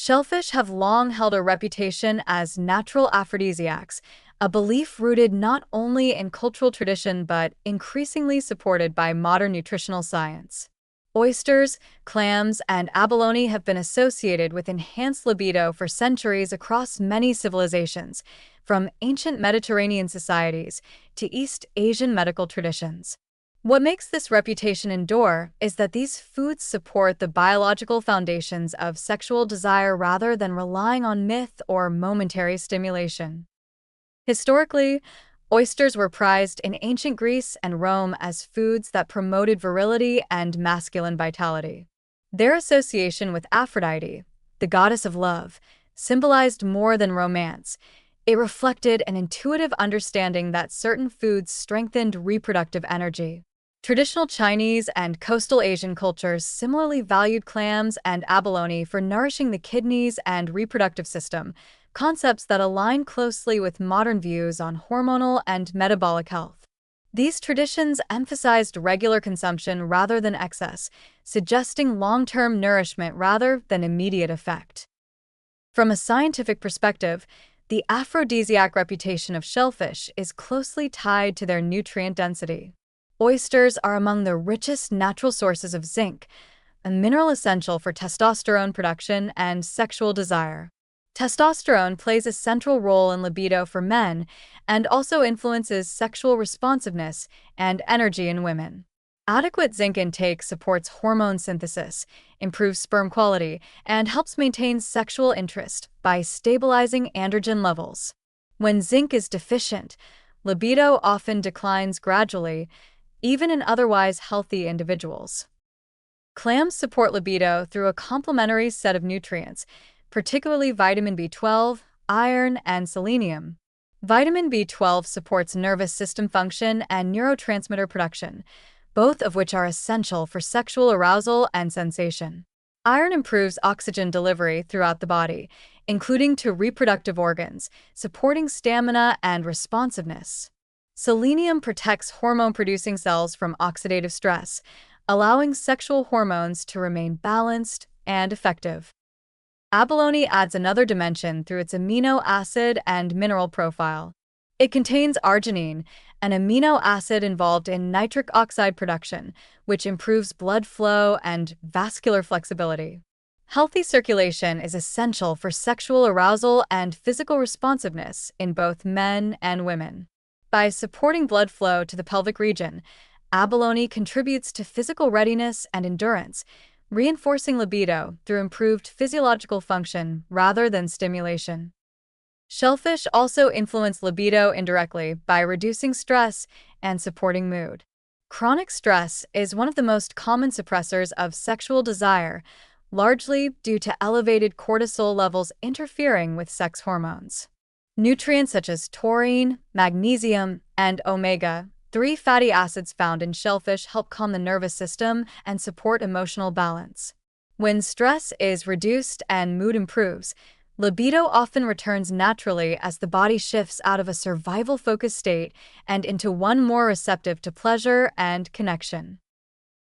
Shellfish have long held a reputation as natural aphrodisiacs, a belief rooted not only in cultural tradition but increasingly supported by modern nutritional science. Oysters, clams, and abalone have been associated with enhanced libido for centuries across many civilizations, from ancient Mediterranean societies to East Asian medical traditions. What makes this reputation endure is that these foods support the biological foundations of sexual desire rather than relying on myth or momentary stimulation. Historically, oysters were prized in ancient Greece and Rome as foods that promoted virility and masculine vitality. Their association with Aphrodite, the goddess of love, symbolized more than romance. It reflected an intuitive understanding that certain foods strengthened reproductive energy. Traditional Chinese and coastal Asian cultures similarly valued clams and abalone for nourishing the kidneys and reproductive system, concepts that align closely with modern views on hormonal and metabolic health. These traditions emphasized regular consumption rather than excess, suggesting long-term nourishment rather than immediate effect. From a scientific perspective, the aphrodisiac reputation of shellfish is closely tied to their nutrient density. Oysters are among the richest natural sources of zinc, a mineral essential for testosterone production and sexual desire. Testosterone plays a central role in libido for men and also influences sexual responsiveness and energy in women. Adequate zinc intake supports hormone synthesis, improves sperm quality, and helps maintain sexual interest by stabilizing androgen levels. When zinc is deficient, libido often declines gradually, even in otherwise healthy individuals. Clams support libido through a complementary set of nutrients, particularly vitamin B12, iron, and selenium. Vitamin B12 supports nervous system function and neurotransmitter production, both of which are essential for sexual arousal and sensation. Iron improves oxygen delivery throughout the body, including to reproductive organs, supporting stamina and responsiveness. Selenium protects hormone-producing cells from oxidative stress, allowing sexual hormones to remain balanced and effective. Abalone adds another dimension through its amino acid and mineral profile. It contains arginine, an amino acid involved in nitric oxide production, which improves blood flow and vascular flexibility. Healthy circulation is essential for sexual arousal and physical responsiveness in both men and women. By supporting blood flow to the pelvic region, abalone contributes to physical readiness and endurance, reinforcing libido through improved physiological function rather than stimulation. Shellfish also influence libido indirectly by reducing stress and supporting mood. Chronic stress is one of the most common suppressors of sexual desire, largely due to elevated cortisol levels interfering with sex hormones. Nutrients such as taurine, magnesium, and omega-3 fatty acids found in shellfish help calm the nervous system and support emotional balance. When stress is reduced and mood improves, libido often returns naturally as the body shifts out of a survival-focused state and into one more receptive to pleasure and connection.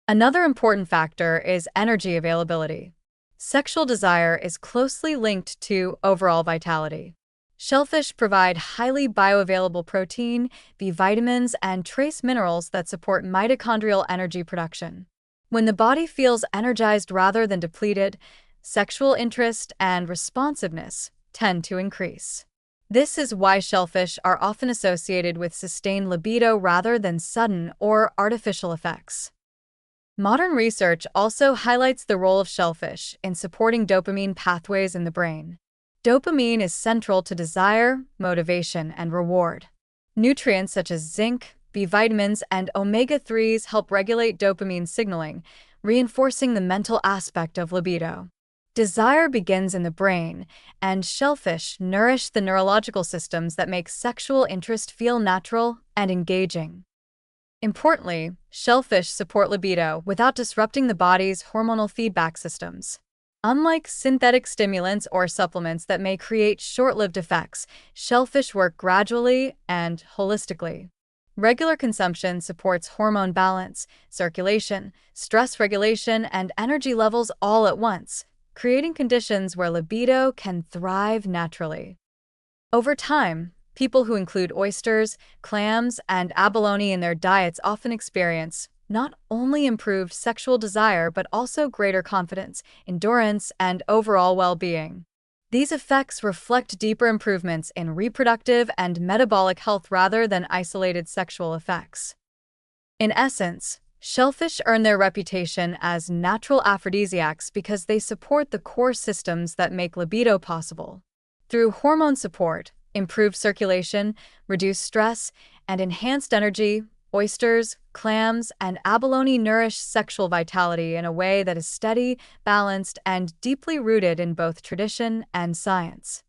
Another important factor is energy availability. Sexual desire is closely linked to overall vitality. Shellfish provide highly bioavailable protein, B vitamins, and trace minerals that support mitochondrial energy production. When the body feels energized rather than depleted, sexual interest and responsiveness tend to increase. This is why shellfish are often associated with sustained libido rather than sudden or artificial effects. Modern research also highlights the role of shellfish in supporting dopamine pathways in the brain. Dopamine is central to desire, motivation, and reward. Nutrients such as zinc, B vitamins, and omega-3s help regulate dopamine signaling, reinforcing the mental aspect of libido. Desire begins in the brain, and shellfish nourish the neurological systems that make sexual interest feel natural and engaging. Importantly, shellfish support libido without disrupting the body's hormonal feedback systems. Unlike synthetic stimulants or supplements that may create short-lived effects, shellfish work gradually and holistically. Regular consumption supports hormone balance, circulation, stress regulation, and energy levels all at once, creating conditions where libido can thrive naturally. Over time, people who include oysters, clams, and abalone in their diets often experience not only improved sexual desire but also greater confidence, endurance, and overall well-being. These effects reflect deeper improvements in reproductive and metabolic health rather than isolated sexual effects. In essence, shellfish earn their reputation as natural aphrodisiacs because they support the core systems that make libido possible. Through hormone support, improved circulation, reduced stress, and enhanced energy, oysters, clams, and abalone nourish sexual vitality in a way that is steady, balanced, and deeply rooted in both tradition and science.